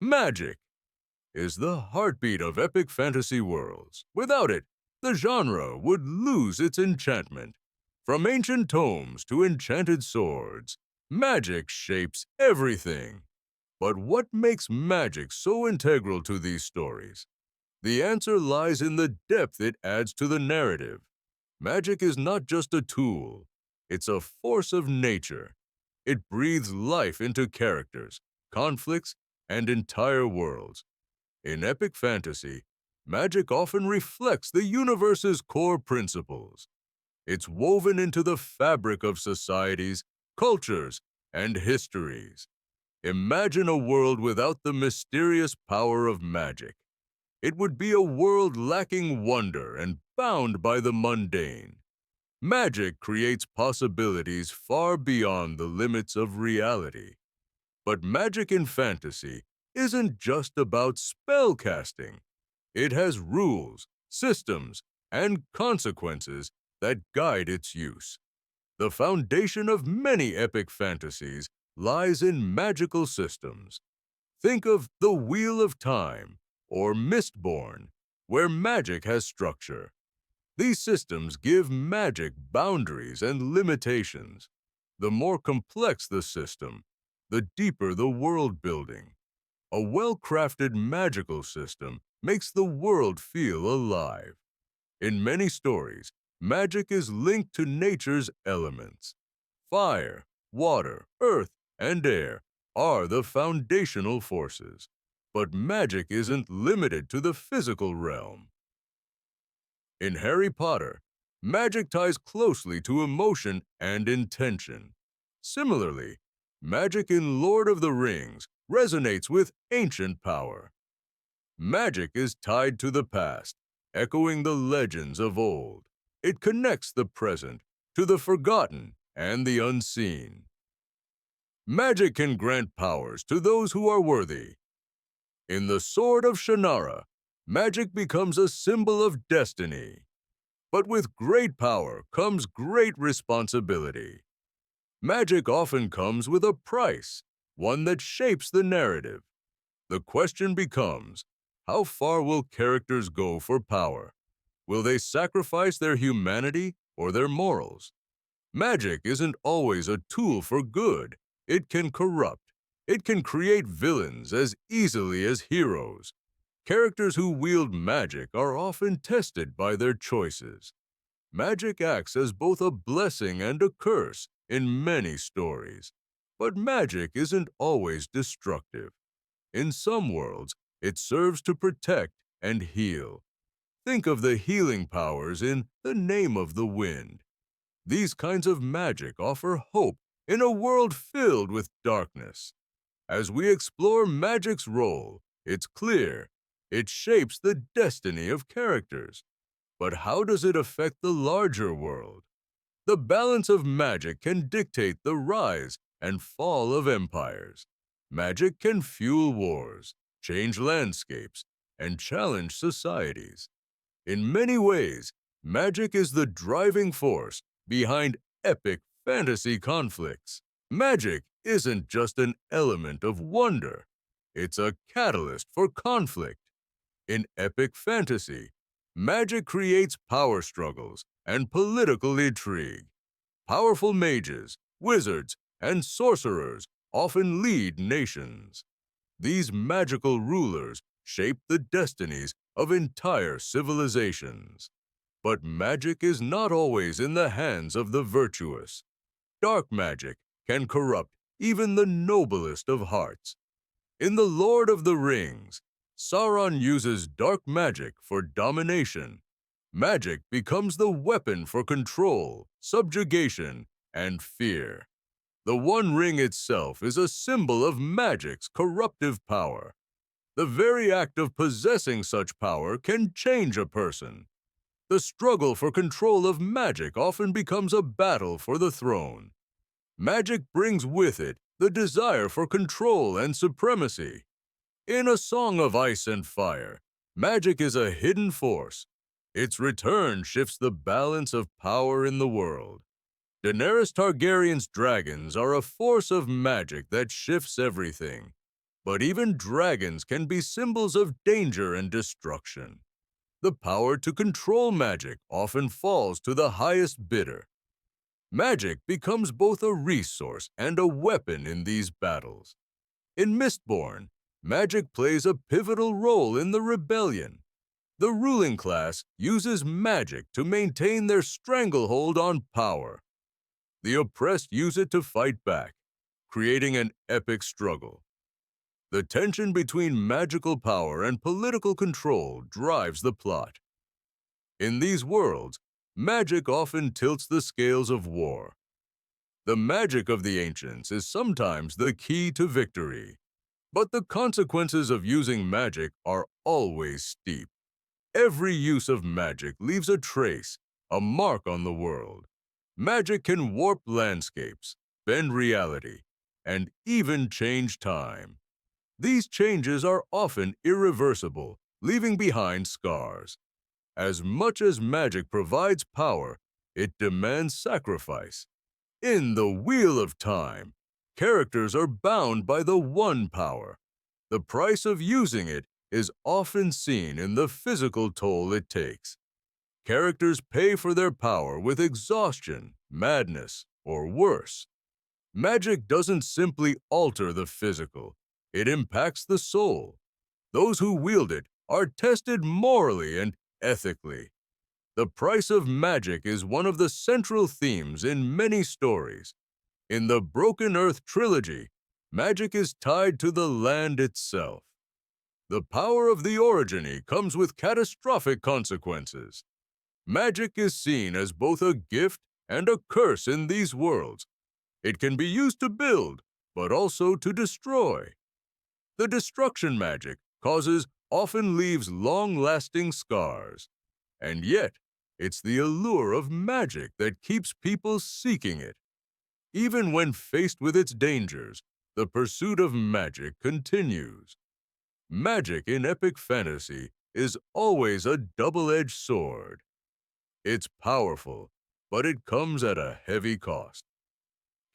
Magic is the heartbeat of epic fantasy worlds. Without it, the genre would lose its enchantment. From ancient tomes to enchanted swords, magic shapes everything. But what makes magic so integral to these stories? The answer lies in the depth it adds to the narrative. Magic is not just a tool, it's a force of nature. It breathes life into characters, conflicts, and entire worlds. In epic fantasy, magic often reflects the universe's core principles. It's woven into the fabric of societies, cultures, and histories. Imagine a world without the mysterious power of magic. It would be a world lacking wonder and bound by the mundane. Magic creates possibilities far beyond the limits of reality. But magic in fantasy isn't just about spell casting. It has rules, systems, and consequences that guide its use. The foundation of many epic fantasies lies in magical systems. Think of the Wheel of Time or Mistborn, where magic has structure. These systems give magic boundaries and limitations. The more complex the system, the deeper the world building. A well-crafted magical system makes the world feel alive. In many stories, magic is linked to nature's elements. Fire, water, earth, and air are the foundational forces. But magic isn't limited to the physical realm. In Harry Potter, magic ties closely to emotion and intention. Similarly, magic in Lord of the Rings resonates with ancient power. Magic is tied to the past, echoing the legends of old. It connects the present to the forgotten and the unseen. Magic can grant powers to those who are worthy. In the Sword of Shannara, magic becomes a symbol of destiny. But with great power comes great responsibility. Magic often comes with a price, one that shapes the narrative. The question becomes, how far will characters go for power? Will they sacrifice their humanity or their morals? Magic isn't always a tool for good. It can corrupt. It can create villains as easily as heroes. Characters who wield magic are often tested by their choices. Magic acts as both a blessing and a curse in many stories. But magic isn't always destructive. In some worlds, it serves to protect and heal. Think of the healing powers in The Name of the Wind. These kinds of magic offer hope in a world filled with darkness. As we explore magic's role, it's clear it shapes the destiny of characters. But how does it affect the larger world? The balance of magic can dictate the rise and fall of empires. Magic can fuel wars, change landscapes, and challenge societies. In many ways, magic is the driving force behind epic fantasy conflicts. Magic isn't just an element of wonder, it's a catalyst for conflict. In epic fantasy, magic creates power struggles and political intrigue. Powerful mages, wizards, and sorcerers often lead nations. These magical rulers shape the destinies of entire civilizations. But magic is not always in the hands of the virtuous. Dark magic can corrupt even the noblest of hearts. In The Lord of the Rings, Sauron uses dark magic for domination. Magic becomes the weapon for control, subjugation, and fear. The One Ring itself is a symbol of magic's corruptive power. The very act of possessing such power can change a person. The struggle for control of magic often becomes a battle for the throne. Magic brings with it the desire for control and supremacy. In A Song of Ice and Fire, magic is a hidden force. Its return shifts the balance of power in the world. Daenerys Targaryen's dragons are a force of magic that shifts everything. But even dragons can be symbols of danger and destruction. The power to control magic often falls to the highest bidder. Magic becomes both a resource and a weapon in these battles. In Mistborn, magic plays a pivotal role in the rebellion. The ruling class uses magic to maintain their stranglehold on power. The oppressed use it to fight back, creating an epic struggle. The tension between magical power and political control drives the plot. In these worlds, magic often tilts the scales of war. The magic of the ancients is sometimes the key to victory, but the consequences of using magic are always steep. Every use of magic leaves a trace, a mark on the world. Magic can warp landscapes, bend reality, and even change time. These changes are often irreversible, leaving behind scars. As much as magic provides power, it demands sacrifice. In the Wheel of Time, characters are bound by the one power. The price of using it is often seen in the physical toll it takes. Characters pay for their power with exhaustion, madness, or worse. Magic doesn't simply alter the physical, it impacts the soul. Those who wield it are tested morally and ethically. The price of magic is one of the central themes in many stories. In the Broken Earth trilogy, magic is tied to the land itself. The power of the originy comes with catastrophic consequences. Magic is seen as both a gift and a curse in these worlds. It can be used to build, but also to destroy. The destruction magic causes often leaves long-lasting scars. And yet, it's the allure of magic that keeps people seeking it. Even when faced with its dangers, the pursuit of magic continues. Magic in epic fantasy is always a double-edged sword. It's powerful, but it comes at a heavy cost.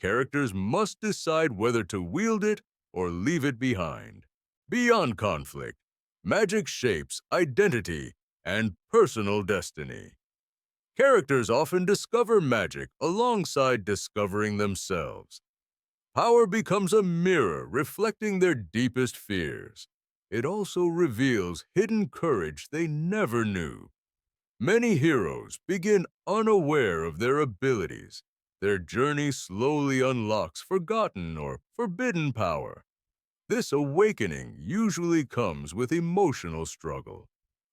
Characters must decide whether to wield it or leave it behind. Beyond conflict, magic shapes identity and personal destiny. Characters often discover magic alongside discovering themselves. Power becomes a mirror reflecting their deepest fears. It also reveals hidden courage they never knew. Many heroes begin unaware of their abilities. Their journey slowly unlocks forgotten or forbidden power. This awakening usually comes with emotional struggle.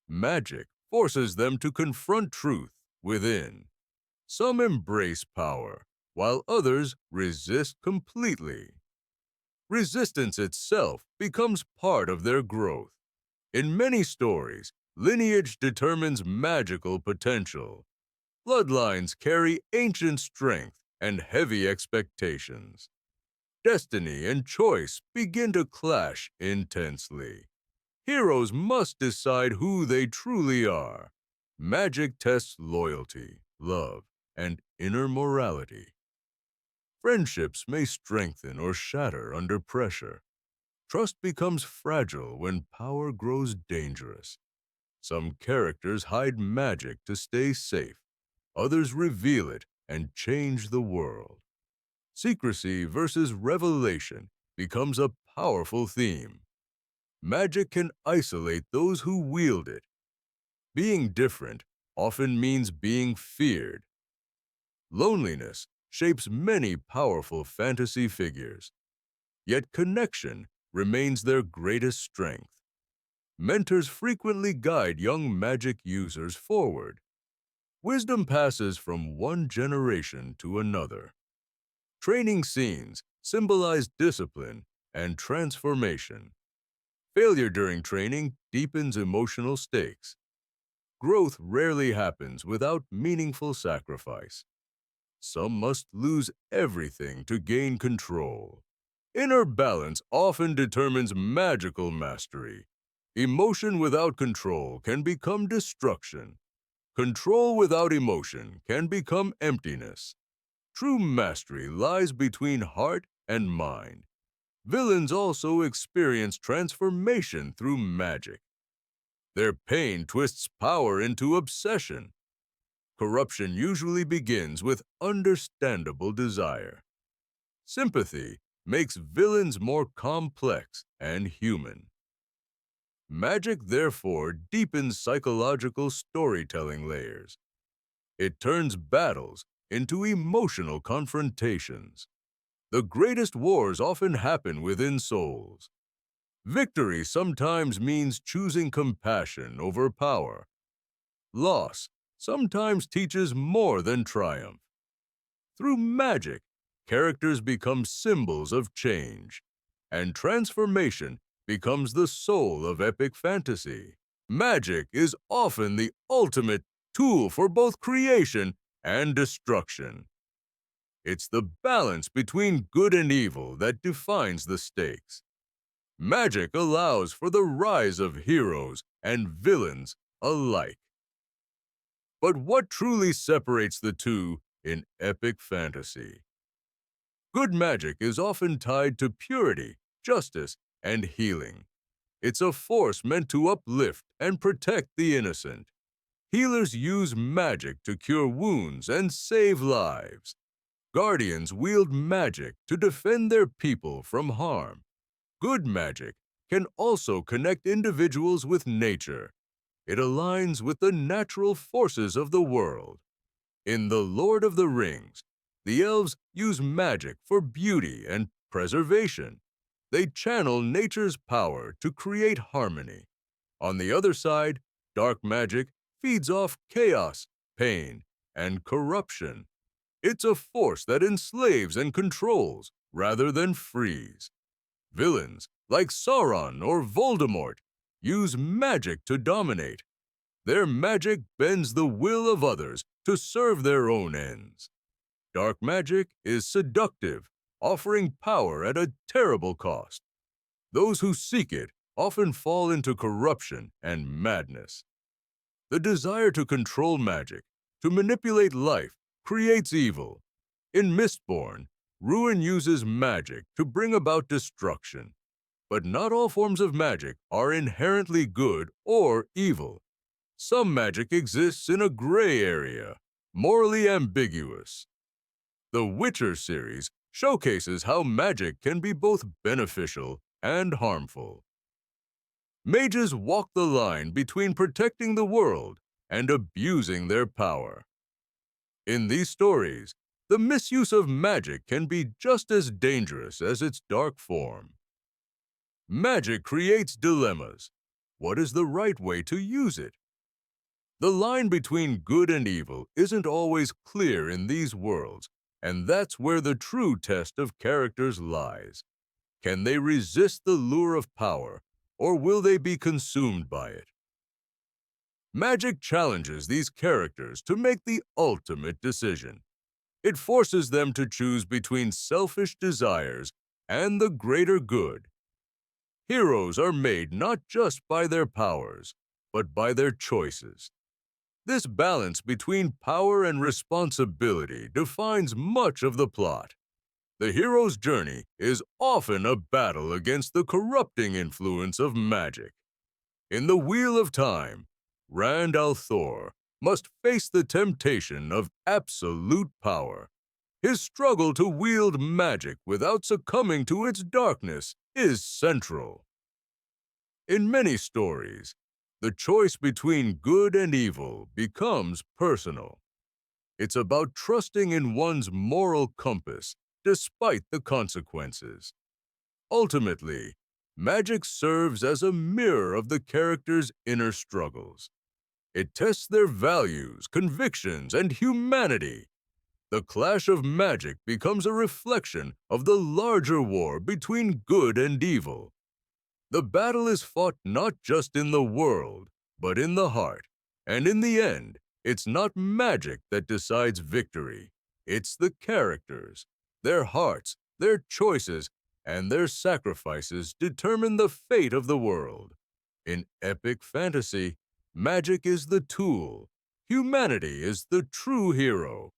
Magic forces them to confront truth within. Some embrace power, while others resist completely. Resistance itself becomes part of their growth. In many stories, lineage determines magical potential. Bloodlines carry ancient strength and heavy expectations. Destiny and choice begin to clash intensely. Heroes must decide who they truly are. Magic tests loyalty, love, and inner morality. Friendships may strengthen or shatter under pressure. Trust becomes fragile when power grows dangerous. Some characters hide magic to stay safe. Others reveal it and change the world. Secrecy versus revelation becomes a powerful theme. Magic can isolate those who wield it. Being different often means being feared. Loneliness shapes many powerful fantasy figures. Yet connection remains their greatest strength. Mentors frequently guide young magic users forward. Wisdom passes from one generation to another. Training scenes symbolize discipline and transformation. Failure during training deepens emotional stakes. Growth rarely happens without meaningful sacrifice. Some must lose everything to gain control. Inner balance often determines magical mastery. Emotion without control can become destruction. Control without emotion can become emptiness. True mastery lies between heart and mind. Villains also experience transformation through magic. Their pain twists power into obsession. Corruption usually begins with understandable desire. Sympathy makes villains more complex and human. Magic, therefore, deepens psychological storytelling layers. It turns battles into emotional confrontations. The greatest wars often happen within souls. Victory sometimes means choosing compassion over power. Loss sometimes teaches more than triumph. Through magic, characters become symbols of change, and transformation becomes the soul of epic fantasy. Magic is often the ultimate tool for both creation and destruction. It's the balance between good and evil that defines the stakes. Magic allows for the rise of heroes and villains alike. But what truly separates the two in epic fantasy? Good magic is often tied to purity, justice, and healing. It's a force meant to uplift and protect the innocent. Healers use magic to cure wounds and save lives. Guardians wield magic to defend their people from harm. Good magic can also connect individuals with nature. It aligns with the natural forces of the world. In The Lord of the Rings, the elves use magic for beauty and preservation. They channel nature's power to create harmony. On the other side, dark magic feeds off chaos, pain, and corruption. It's a force that enslaves and controls rather than frees. Villains, like Sauron or Voldemort, use magic to dominate. Their magic bends the will of others to serve their own ends. Dark magic is seductive, offering power at a terrible cost. Those who seek it often fall into corruption and madness. The desire to control magic, to manipulate life, creates evil. In Mistborn, Ruin uses magic to bring about destruction. But not all forms of magic are inherently good or evil. Some magic exists in a gray area, morally ambiguous. The Witcher series showcases how magic can be both beneficial and harmful. Mages walk the line between protecting the world and abusing their power. In these stories, the misuse of magic can be just as dangerous as its dark form. Magic creates dilemmas. What is the right way to use it? The line between good and evil isn't always clear in these worlds, and that's where the true test of characters lies. Can they resist the lure of power, or will they be consumed by it? Magic challenges these characters to make the ultimate decision. It forces them to choose between selfish desires and the greater good. Heroes are made not just by their powers, but by their choices. This balance between power and responsibility defines much of the plot. The hero's journey is often a battle against the corrupting influence of magic. In the Wheel of Time, Rand al'Thor must face the temptation of absolute power. His struggle to wield magic without succumbing to its darkness is central. In many stories, the choice between good and evil becomes personal. It's about trusting in one's moral compass despite the consequences. Ultimately, magic serves as a mirror of the character's inner struggles. It tests their values, convictions, and humanity. The clash of magic becomes a reflection of the larger war between good and evil. The battle is fought not just in the world, but in the heart. And in the end, it's not magic that decides victory. It's the characters. Their hearts, their choices, and their sacrifices determine the fate of the world. In epic fantasy, magic is the tool. Humanity is the true hero.